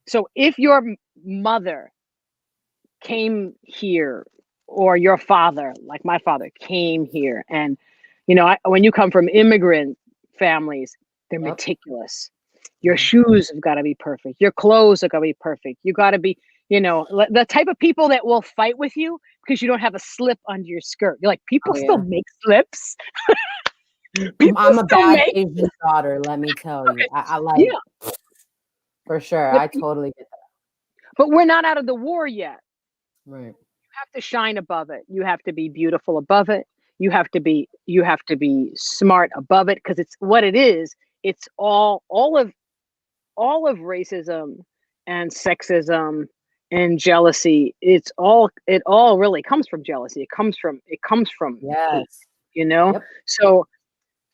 So if your mother came here or your father, like my father, came here, and when you come from immigrant families, they're meticulous. Your shoes have got to be perfect. Your clothes are got to be perfect. You got to be, the type of people that will fight with you because you don't have a slip under your skirt. You're like, people still make slips. I'm a bad Asian daughter, let me tell you. I like it. For sure. But I totally get that. But we're not out of the war yet. Right. You have to shine above it. You have to be beautiful above it. You have to be smart above it, because it's what it is. It's all of racism and sexism and jealousy. It all really comes from jealousy. It comes from hate, Yep.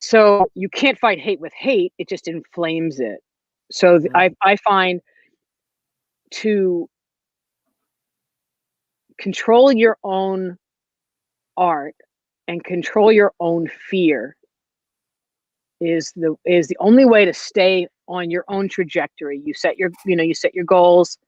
So you can't fight hate with hate. It just inflames it. So I find to control your own art and control your own fear is the only way to stay on your own trajectory. You set your goals.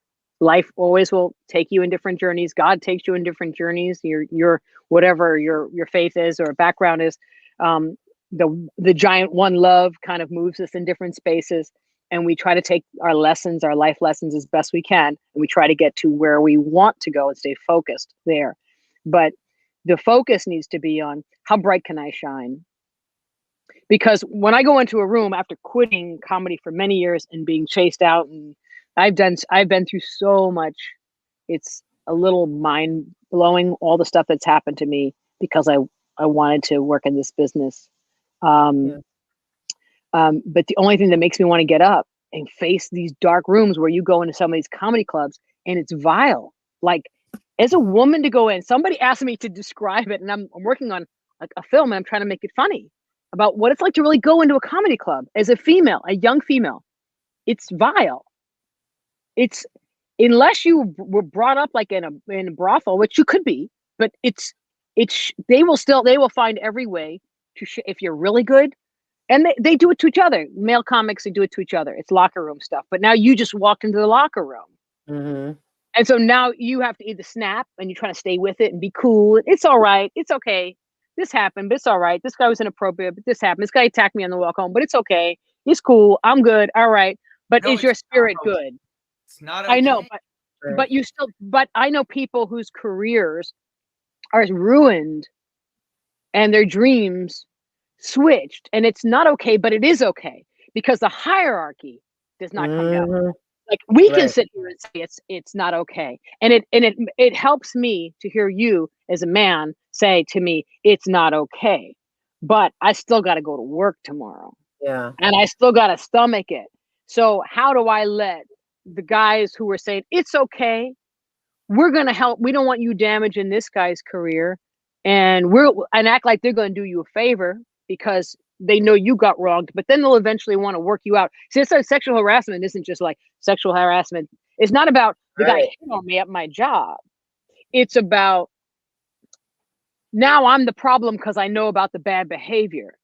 Life always will take you in different journeys. God takes you in different journeys. Your whatever your faith is or background is. The giant one love kind of moves us in different spaces, and we try to take our lessons, our life lessons, as best we can, and we try to get to where we want to go and stay focused there. But the focus needs to be on how bright can I shine? Because when I go into a room after quitting comedy for many years and being chased out, and I've been through so much, it's a little mind blowing, all the stuff that's happened to me because I wanted to work in this business. But the only thing that makes me want to get up and face these dark rooms where you go into some of these comedy clubs and it's vile. Like, as a woman to go in, somebody asked me to describe it, and I'm working on a film and I'm trying to make it funny about what it's like to really go into a comedy club as a female, a young female. it's vile. It's unless you were brought up like in a brothel, which you could be, but they will find every way to if you're really good, and they do it to each other. Male comics, they do it to each other. It's locker room stuff. But now you just walked into the locker room, and so now you have to either snap and you're trying to stay with it and be cool. It's all right. It's okay. This happened, but it's all right. This guy was inappropriate, but this happened. This guy attacked me on the walk home, but it's okay. It's cool. I'm good. All right. But is your spirit good? It's not okay. I know, but you still, but I know people whose careers are ruined and their dreams switched, and it's not okay, but it is okay because the hierarchy does not come down. Like we can sit here and say it's not okay, and it helps me to hear you as a man say to me it's not okay, but I still got to go to work tomorrow. Yeah, and I still got to stomach it. So how do I let the guys who are saying it's okay, we're gonna help, we don't want you damaging this guy's career, and act like they're gonna do you a favor because they know you got wronged, but then they'll eventually want to work you out. See, it's like sexual harassment isn't just like sexual harassment. It's not about the guy hit on me at my job. It's about now I'm the problem because I know about the bad behavior.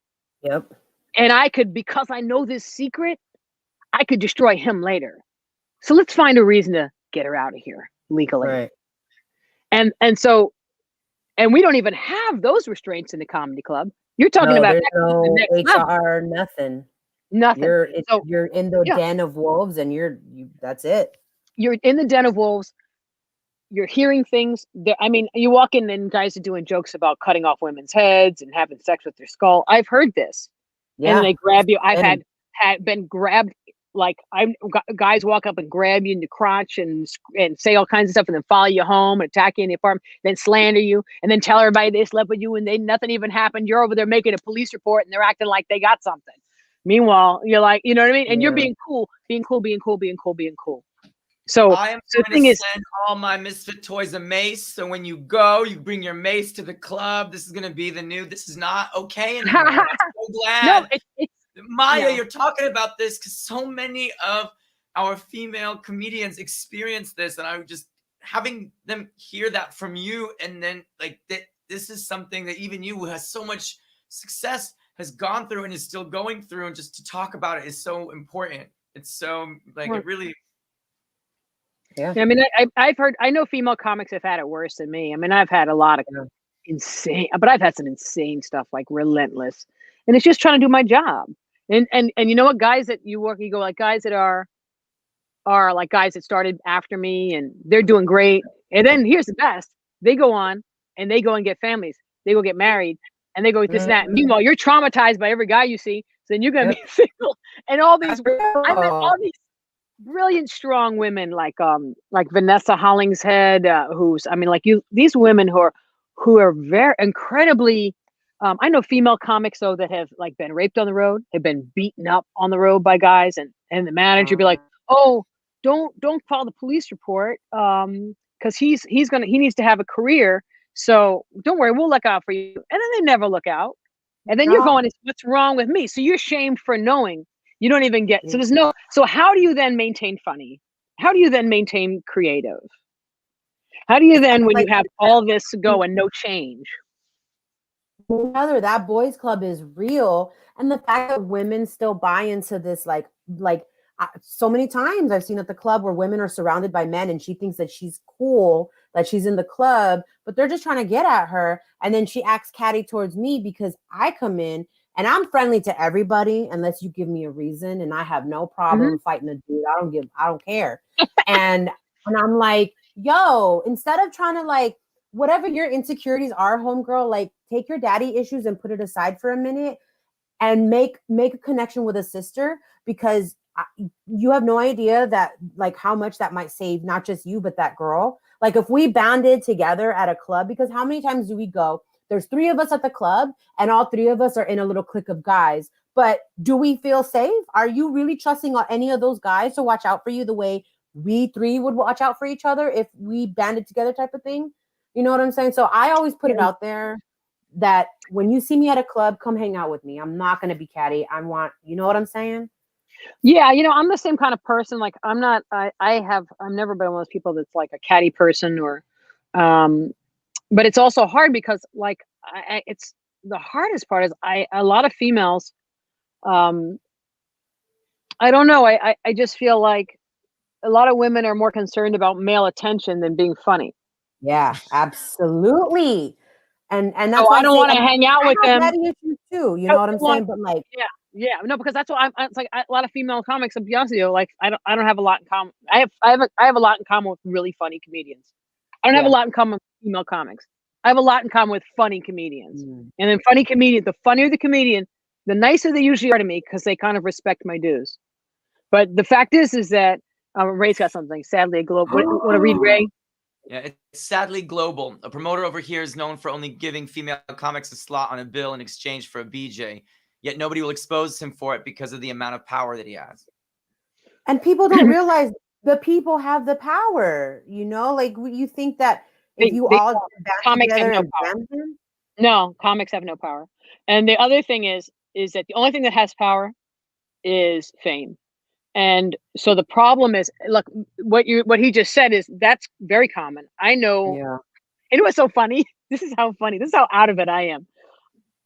Yep. And I could, because I know this secret, I could destroy him later. So let's find a reason to get her out of here legally. Right. And we don't even have those restraints in the comedy club. You're talking about no HR, nothing. Nothing. You're in the den of wolves, and that's it. You're in the den of wolves. You're hearing things. I mean, you walk in and guys are doing jokes about cutting off women's heads and having sex with their skull. I've heard this. Yeah. And then they grab you. I've had been grabbed. Like guys walk up and grab you in the crotch and say all kinds of stuff, and then follow you home and attack you in the apartment, then slander you, and then tell everybody they slept with you, and nothing even happened. You're over there making a police report, and they're acting like they got something. Meanwhile, you're like, you know what I mean? And you're being cool. So I am going to send all my Misfit toys a mace. So when you go, you bring your mace to the club. This is going to be the new. This is not okay anymore. I'm so glad. No, Maija, you're talking about this because so many of our female comedians experience this, and I'm just having them hear that from you, and then like that this is something that even you, who has so much success, has gone through and is still going through, and just to talk about it is so important. It's so like it really. Yeah. I mean, I know female comics have had it worse than me. I mean, I've had a lot of insane, but I've had some insane stuff, like relentless, and it's just trying to do my job. And you know what, guys that you go like guys that are like guys that started after me and they're doing great. And then here's the best. They go on and they go and get families. They go get married and they go this and that. And meanwhile, you're traumatized by every guy you see. So then you're going to be single. And all these brilliant, strong women like Vanessa Hollingshead, these women who are very incredibly, I know female comics though that have like been raped on the road, have been beaten up on the road by guys, and the manager be like, oh, don't file the police report because he needs to have a career, so don't worry, we'll look out for you. And then they never look out, and then you're going, what's wrong with me? So you're shamed for knowing. You don't even get, so how do you then maintain funny? How do you then maintain creative? How do you then, when you have all this go and no change? That boys club is real. And the fact that women still buy into this, like so many times I've seen at the club where women are surrounded by men and she thinks that she's cool, that she's in the club, but they're just trying to get at her. And then she acts catty towards me because I come in and I'm friendly to everybody unless you give me a reason. And I have no problem fighting a dude. I don't care. and I'm like, yo, instead of trying to like, whatever your insecurities are, homegirl, like take your daddy issues and put it aside for a minute and make a connection with a sister, because you have no idea that like how much that might save not just you, but that girl. Like if we banded together at a club, because how many times do we go? There's 3 of us at the club and all 3 of us are in a little clique of guys. But do we feel safe? Are you really trusting any of those guys to watch out for you the way we 3 would watch out for each other if we banded together type of thing? You know what I'm saying? So I always put it out there that when you see me at a club, come hang out with me. I'm not going to be catty. You know what I'm saying? Yeah, I'm the same kind of person. Like I've never been one of those people that's like a catty person or, um, but it's also hard because like it's the hardest part is a lot of females, um, I don't know. I just feel like a lot of women are more concerned about male attention than being funny. Yeah, absolutely. And that's So why I I don't say, want to and hang out I with have them. daddy issues too. You I know what I'm don't want, saying? But like, yeah, yeah, no, because that's what it's like a lot of female comics. To be honest with you, like I don't have a lot in common. I have a lot in common with really funny comedians. I don't have a yeah. lot in common with female comics. I have a lot in common with funny comedians. Mm. And then funny comedian, the funnier the comedian, the nicer they usually are to me because they kind of respect my dues. But the fact is that Ray's got something. Sadly, a global. Want to read Ray? Yeah, it's sadly global. A promoter over here is known for only giving female comics a slot on a bill in exchange for a BJ. Yet nobody will expose him for it because of the amount of power that he has. And people don't realize the people have the power. Like you think that if you They all band comics have together no and power. ban them, No, comics have no power. And the other thing is that the only thing that has power is fame. And so the problem is, look, what he just said is that's very common. I know. yeah, And it was so funny. This is how funny. This is how out of it I am.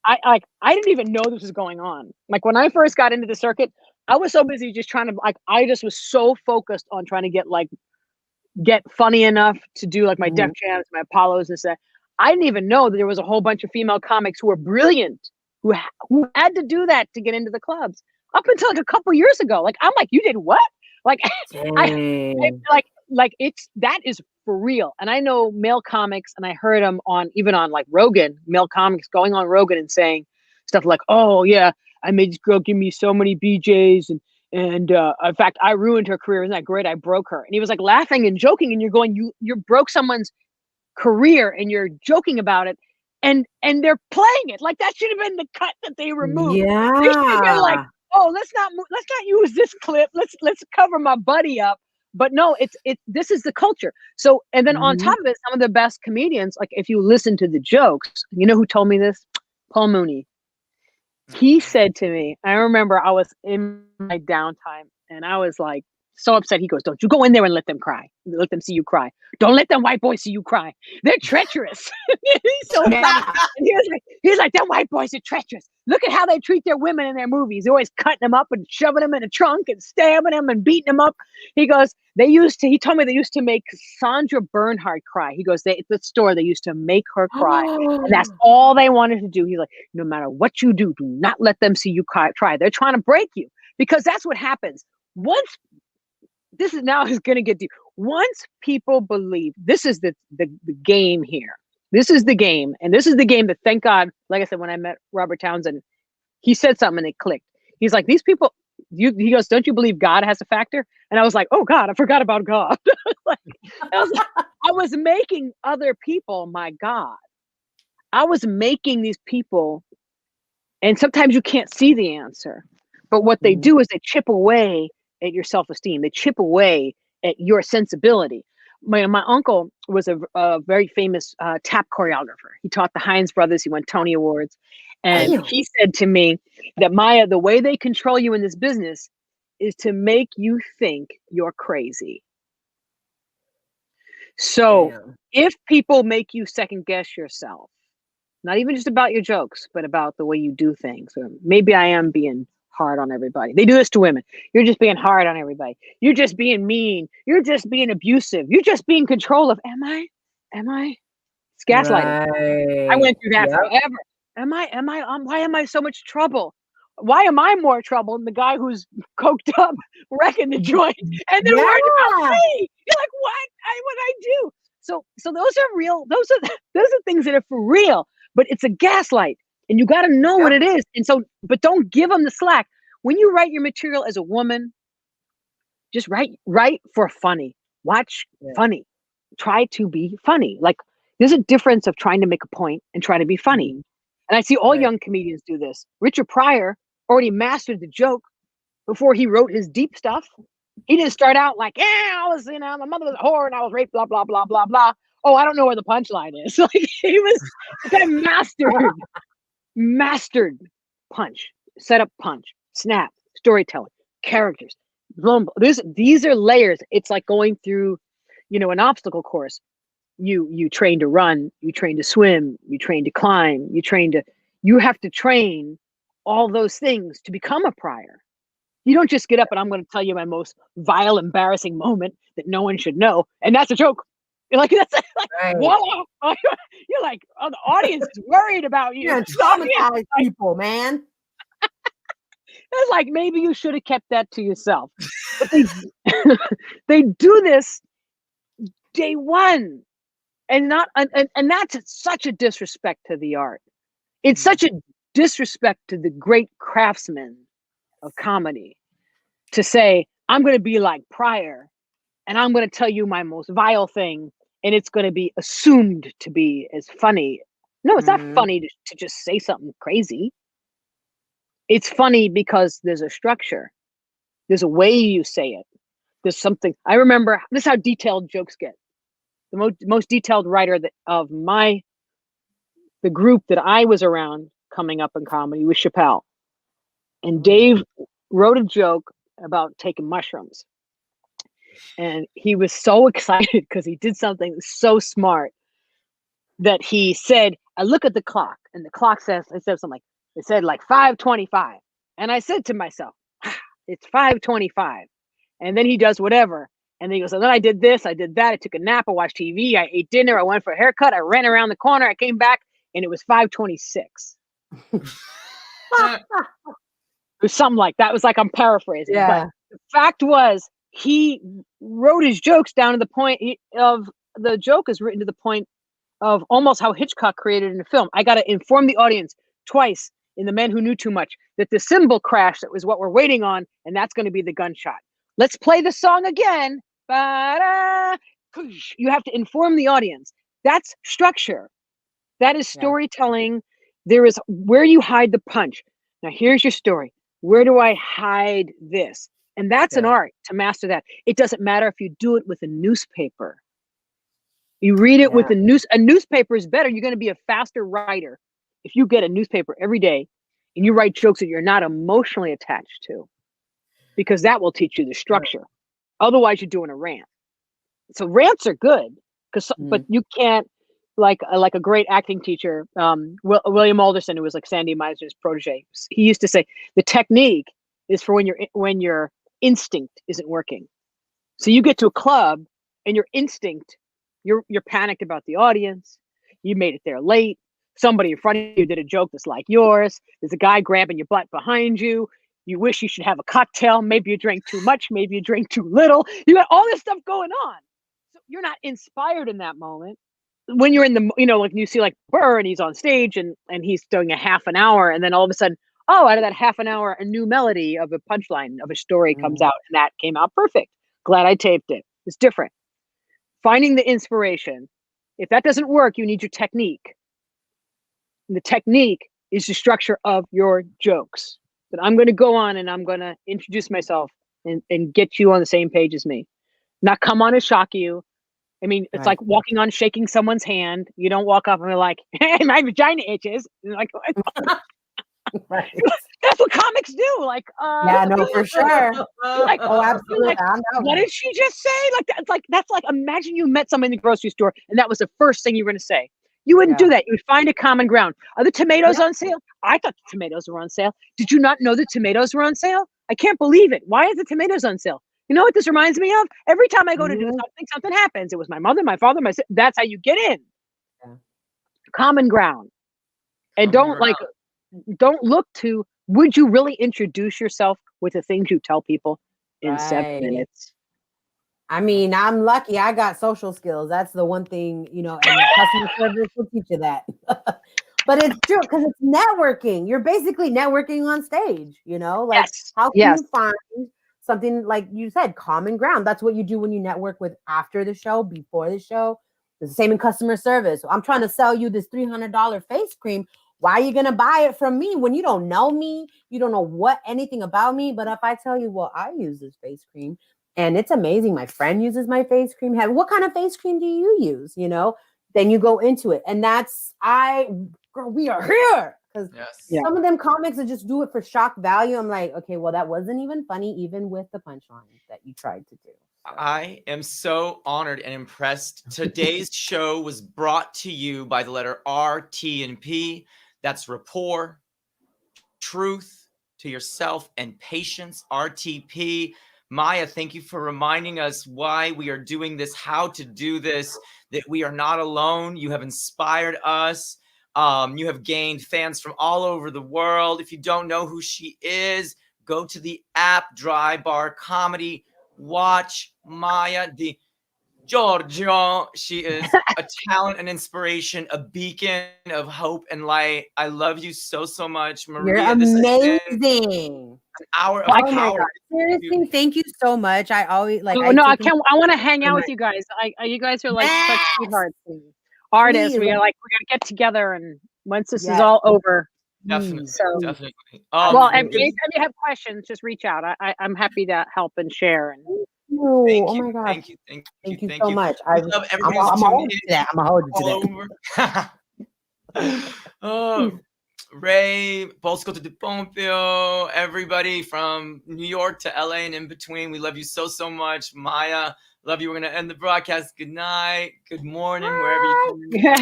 I didn't even know this was going on. Like when I first got into the circuit, I was so busy just trying to I just was so focused on trying to get funny enough to do like my Def Jams, my Apollos and stuff. I didn't even know that there was a whole bunch of female comics who were brilliant, who had to do that to get into the clubs up until like a couple years ago. Like I'm like, you did what? Like I like that is for real. And I know male comics, and I heard them even on like Rogan, male comics going on Rogan and saying stuff like, "Oh yeah, I made this girl give me so many BJs, and in fact, I ruined her career. Isn't that great? I broke her." And he was like laughing and joking, and you're going, you broke someone's career, and you're joking about it, and they're playing it like that should have been the cut that they removed. They should have been like, yeah. "Oh, let's not use this clip. Let's cover my buddy up." But no, this is the culture. So, and then on top of it, some of the best comedians, like if you listen to the jokes, you know who told me this? Paul Mooney. He said to me, I remember I was in my downtime and I was like so upset. He goes, "Don't you go in there and let them cry. Let them see you cry. Don't let them white boys see you cry. They're treacherous." He's so funny. And he was like, "Them white boys are treacherous. Look at how they treat their women in their movies. They're always cutting them up and shoving them in a trunk and stabbing them and beating them up." He goes, he told me they used to make Sandra Bernhard cry. He goes, at the store, they used to make her cry. And that's all they wanted to do. He's like, "No matter what you do not let them see you cry. They're trying to break you." Because that's what happens. Once this is now is going to get deep. Once people believe, this is the game here. This is the game. And this is the game that, thank God, like I said, when I met Robert Townsend, he said something and it clicked. He's like, these people, he goes, "Don't you believe God has a factor?" And I was like, "Oh God, I forgot about God." I was making other people my God. I was making these people, and sometimes you can't see the answer. But what they do is they chip away at your self-esteem. They chip away at your sensibility. My uncle was a very famous tap choreographer. He taught the Hines brothers. He won Tony Awards. And he said to me that, "Maija, the way they control you in this business is to make you think you're crazy. So if people make you second guess yourself, not even just about your jokes, but about the way you do things, or maybe I am being hard on everybody. They do this to women. You're just being hard on everybody. You're just being mean. You're just being abusive. You're just being controlling. Am I? It's gaslighting." Right. I went through that forever. Why am I so much trouble? Why am I more trouble than the guy who's coked up, wrecking the joint, and then worried about me? You're like, what? What I do? So those are real. Those are things that are for real. But it's a gaslight, and you got to know what it is. And so, but don't give them the slack. When you write your material as a woman, just write for funny. Watch funny. Try to be funny. Like there's a difference of trying to make a point and trying to be funny. And I see all young comedians do this. Richard Pryor already mastered the joke before he wrote his deep stuff. He didn't start out like, "Yeah, I was, my mother was a whore and I was raped, blah, blah, blah, blah, blah. Oh, I don't know where the punchline is." Like he was kind of mastered punch, set up punch, snap, storytelling, characters. These are layers. It's like going through, an obstacle course. You train to run, you train to swim, you train to climb, you have to train all those things to become a prior. You don't just get up and I'm going to tell you my most vile, embarrassing moment that no one should know, and that's a joke. You're like, that's like, Right. voila. You're like, oh, the audience is worried about you. You're traumatized people, man. It's like, maybe you should have kept that to yourself. But they do this day one, and that's such a disrespect to the art. It's such a disrespect to the great craftsmen of comedy to say, I'm going to be like Pryor, and I'm going to tell you my most vile thing, and it's going to be assumed to be as funny. No, it's not funny to just say something crazy. It's funny because there's a structure. There's a way you say it. There's something. I remember, this is how detailed jokes get. The most detailed writer of the group that I was around coming up in comedy was Chappelle. And Dave wrote a joke about taking mushrooms. And he was so excited because he did something so smart that he said, I look at the clock, and the clock said something like, it said like 5:25. And I said to myself, it's 5:25. And then he does whatever. And then he goes, and then I did this, I did that, I took a nap, I watched TV, I ate dinner, I went for a haircut, I ran around the corner, I came back, and it was 5:26. It was something like that. It was like, I'm paraphrasing. Yeah. But the fact was, he wrote his jokes down to the point of, the joke is written to the point of almost how Hitchcock created in a film. I got to inform the audience twice in The Men Who Knew Too Much that the cymbal crash, that was what we're waiting on, and that's going to be the gunshot. Let's play the song again. Ba-da. You have to inform the audience. That's structure. That is storytelling. There is where you hide the punch. Now here's your story. Where do I hide this? And that's an art to master that. It doesn't matter if you do it with a newspaper. You read it with a newspaper is better. You're going to be a faster writer if you get a newspaper every day and you write jokes that you're not emotionally attached to, because that will teach you the structure. Otherwise, you're doing a rant. So rants are good, but you can't, like a great acting teacher, William Alderson, who was like Sandy Meisner's protege. He used to say the technique is for when your instinct isn't working. So you get to a club and your instinct, you're panicked about the audience. You made it there late. Somebody in front of you did a joke that's like yours. There's a guy grabbing your butt behind you. You wish you should have a cocktail. Maybe you drank too much. Maybe you drank too little. You got all this stuff going on. So you're not inspired in that moment. When you're in the, like you see like Burr and he's on stage and he's doing a half an hour, and then all of a sudden, out of that half an hour, a new melody of a punchline of a story comes out, and that came out perfect. Glad I taped it. It's different. Finding the inspiration. If that doesn't work, you need your technique. And the technique is the structure of your jokes. That I'm going to go on and I'm going to introduce myself and get you on the same page as me. Not come on and shock you. I mean, it's like walking on, shaking someone's hand. You don't walk up and be like, hey, my vagina itches. Like, Right. That's what comics do. Like, yeah, no, for sure. Like, absolutely. Like, what did she just say? Like that's like imagine you met someone in the grocery store and that was the first thing you were going to say. You wouldn't do that. You would find a common ground. Are the tomatoes on sale? I thought the tomatoes were on sale. Did you not know the tomatoes were on sale? I can't believe it. Why is the tomatoes on sale? You know what this reminds me of? Every time I go to do something happens. It was my mother, my father, my sister. That's how you get in. Yeah. Common ground. And don't look to, would you really introduce yourself with the things you tell people in 7 minutes? I mean, I'm lucky I got social skills. That's the one thing, and customer service will teach you that. But it's true because it's networking. You're basically networking on stage, like how can you find something, like you said, common ground? That's what you do when you network with after the show, before the show. It's the same in customer service. So I'm trying to sell you this $300 face cream. Why are you going to buy it from me when you don't know me? You don't know anything about me. But if I tell you, well, I use this face cream and it's amazing. My friend uses my face cream. What kind of face cream do you use? Then you go into it. And we are here Because Yes. Yeah. some of them comics that just do it for shock value. I'm like, okay, well, that wasn't even funny, even with the punchline that you tried to do. So. I am so honored and impressed. Today's show was brought to you by the letter R, T, and P. That's rapport, truth to yourself, and patience, RTP. Maija, thank you for reminding us why we are doing this, how to do this, that we are not alone. You have inspired us. You have gained fans from all over the world. If you don't know who she is, go to the app Dry Bar Comedy. Watch Maija DiGiorgio. She is a talent and inspiration, a beacon of hope and light. I love you so, so much, Maria. You're This has been amazing. an hour of Oh my power. God. Seriously, thank you so much. I always like. Oh, no, I take can't. I want to hang out with you guys. You guys are like such Yes! sweethearts, and artists. Please. We're gonna get together, and once this is Yes. all over. Definitely, So- definitely. Well, and Good- anytime you have questions, just reach out. I'm happy to help and share. And No, thank oh you, my God. thank you, thank you, Thank you thank so you. much. We love everybody who's I'm tuning hold in you to that. I'm gonna hold you all to that. over. Oh, Ray, Bosco de Pompeo, everybody from New York to LA and in between. We love you so, so much. Maija, love you. We're going to end the broadcast. Good night. Good morning, wherever you come in.